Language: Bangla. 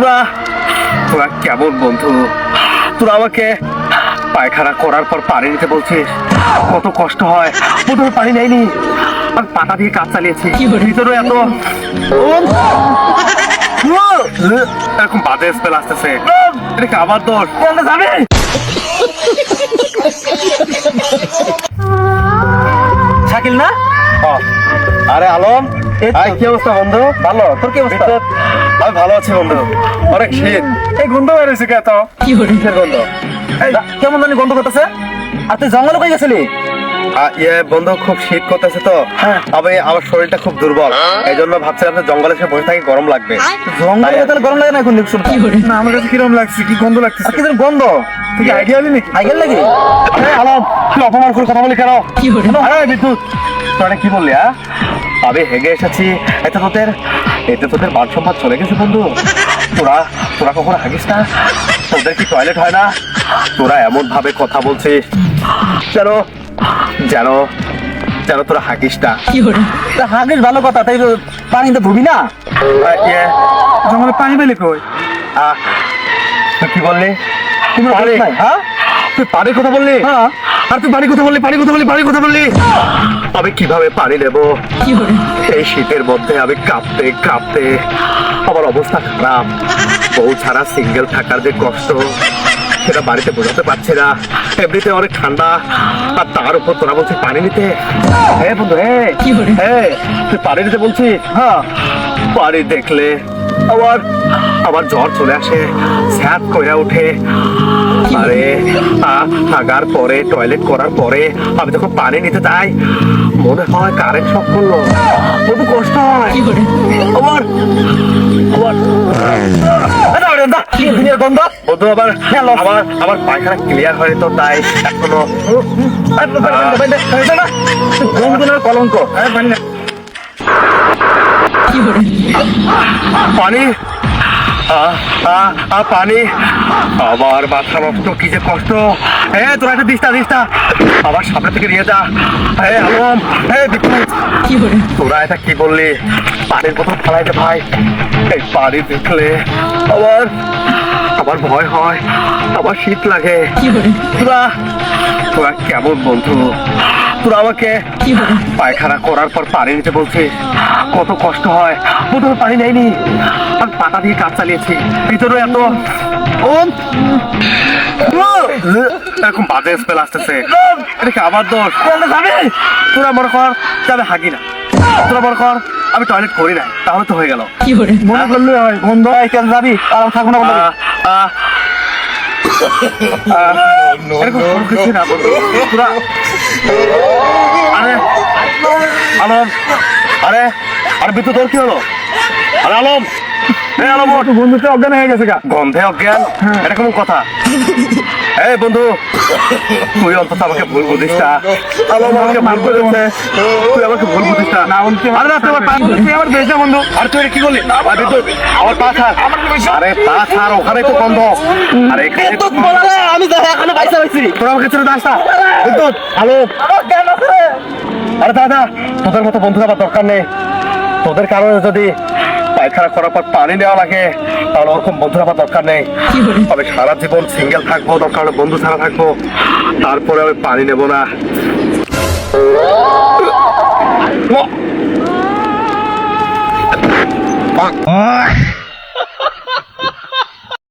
তোরা তোরা কেমন বন্ধু? তোরা আমাকে পায়খানা করার পর পানি নিতে বলছিস, কত কষ্ট হয়। প্রথমে পানি নেয়নি, আর পাটা দিয়ে কাজ চালিয়েছি, ভিতরে এত এরকম বাজে স্মেল আসতেছে। এটা কি আমার দোষ? যাবে শাকিল না? আরে আলম, এই কি অবস্থা বন্ধু? ভালো, তোর কি অবস্থা? আমি ভালো আছি বন্ধু। অনেক শীত, এই গন্ধ বেরোছে কে? তো কিসের গন্ধ? কেমন জানি গন্ধ করতেছে। আর তুই জঙ্গলে কই গেছিলি? বন্ধু খুব শীত করতেছে তো, আমার শরীরটা খুব দুর্বল, এই জন্য ভাবছিলাম যে জঙ্গলে এসে বসে থাকি, গরম লাগবে। জঙ্গলে তাহলে গরম লাগে না এখন দেখছো? না, আমার কাছে কিরকম লাগছে, কি গন্ধ লাগতেছে। কি গন্ধ? তুই কি আইডিয়া হলি নাকি? আইগেল লাগি? আরে আলম, তুই অপমান করে কথা বলি কেন? আরে বিদ্যুৎ, তোরা কি বললি? আমি হেগে এসেছি, তোদের মান সম্মান চলে গেছে বন্ধু। তোরা তোরা কখনো হাগিস না? তোদের কি টয়লেট হয় না? তোরা এমন ভাবে কথা বলছিস যেন যেন যেন তোরা হাগিস না। হাগিস ভালো কথা, তাই পানিতে ধুবি না? জঙ্গলে পানি পেলে কই? তুই কি বললি? তুমি নাই? হ্যাঁ, তুই পানির কথা বললি? হ্যাঁ। আর তুই পানির কথা বললি, পানির কথা বললি। আমি কিভাবে পানি নেবো এই শীতের মধ্যে? আমি কাঁপতে কাঁপতে আমার অবস্থা খারাপ। বউ ছাড়া সিঙ্গেল থাকার যে কষ্ট, সেটা বাড়িতে বোঝাতে পারছি না। এমনিতে অনেক ঠান্ডা, আর তার উপর তোরা বলছিস পানি নিতে। হ্যাঁ বন্ধু, তুই পানি নিতে বলছিস? হ্যাঁ, পানি দেখলে আমার জ্বর চলে আসে, স্যাদ কইরা উঠে। আরে হাগার পরে, টয়লেট করার পরে আমি যখন পানি নিতে যাই, মনে হয় কারেন্ট শক করলো, কত কষ্ট হয় আমার। বন্ধু, আমার পায়খানা ক্লিয়ার হয়নি তো, তাই এখনো কলঙ্ক। পানি পানি, আবার মাথা নষ্ট, কি যে কষ্ট। তোরা একটা দিস্তা আবার সামনে থেকে নিয়ে যা। আলম, তোরা এটা কি বললি? পানির বোতল ফেলাই দে ভাই। এই পানি দেখলে আমার ভয় হয়, আমার শীত লাগে। তোরা তোরা কেমন বন্ধু? তোরা আমাকে পায়খানা করার পর পানি নিতে বলছিস, কত কষ্ট হয়। প্রথমে পানি নেয়নি, আর পাটা দিয়ে কাজ চালিয়েছি, ভিতরে এত এরকম বাজে স্মেল আসতেছে। এটা কি আমার দোষ? যাবে তোরা মনে কর যাবে হাগি না, তোরা মনে কর আমি টয়লেট করি নাই, তাহলে তো হয়ে গেল। মনে করলে হয় বন্ধ, কেন যাবি? আর থাকবো না। এরকম কিছু না বন্ধু। তোরা আরে আলম, আরে বিদ্যুৎ, তোর কি হলো? আরে আলম, আলম, বন্ধুটা অজ্ঞান হয়ে গেছে। গন্ধে অজ্ঞান? এটা কেমন কথা? এই বন্ধু, তুই অন্তত আমাকে ভুল বুঝিস না। আমাকে ভুল বুঝেছে, তুই আমাকে ভুল বুঝিস না। আরে না, তুই আমার পা তুই আমার বেঁচে বন্ধু। আর তুই কি করলি? আমার পা ছাড়। আরে পা ছাড়, ওখানে তো গন্ধ। আরে আমি এখানে পয়সা পাইছি। তোরা আমাকে ছেড়ে দাস না বিদ্যুৎ। হ্যালো, আরে দাদা, তোদের মতো বন্ধু আমার দরকার নেই। তোদের কারণে যদি পায়খানা করার পর পানি নেওয়া লাগে, তাহলে ওরকম বন্ধুর আমার দরকার নেই। আমি সারা জীবন সিঙ্গেল থাকবো, দরকার হলে বন্ধু ছাড়া থাকবো, তারপরে আমি পানি নেবো না।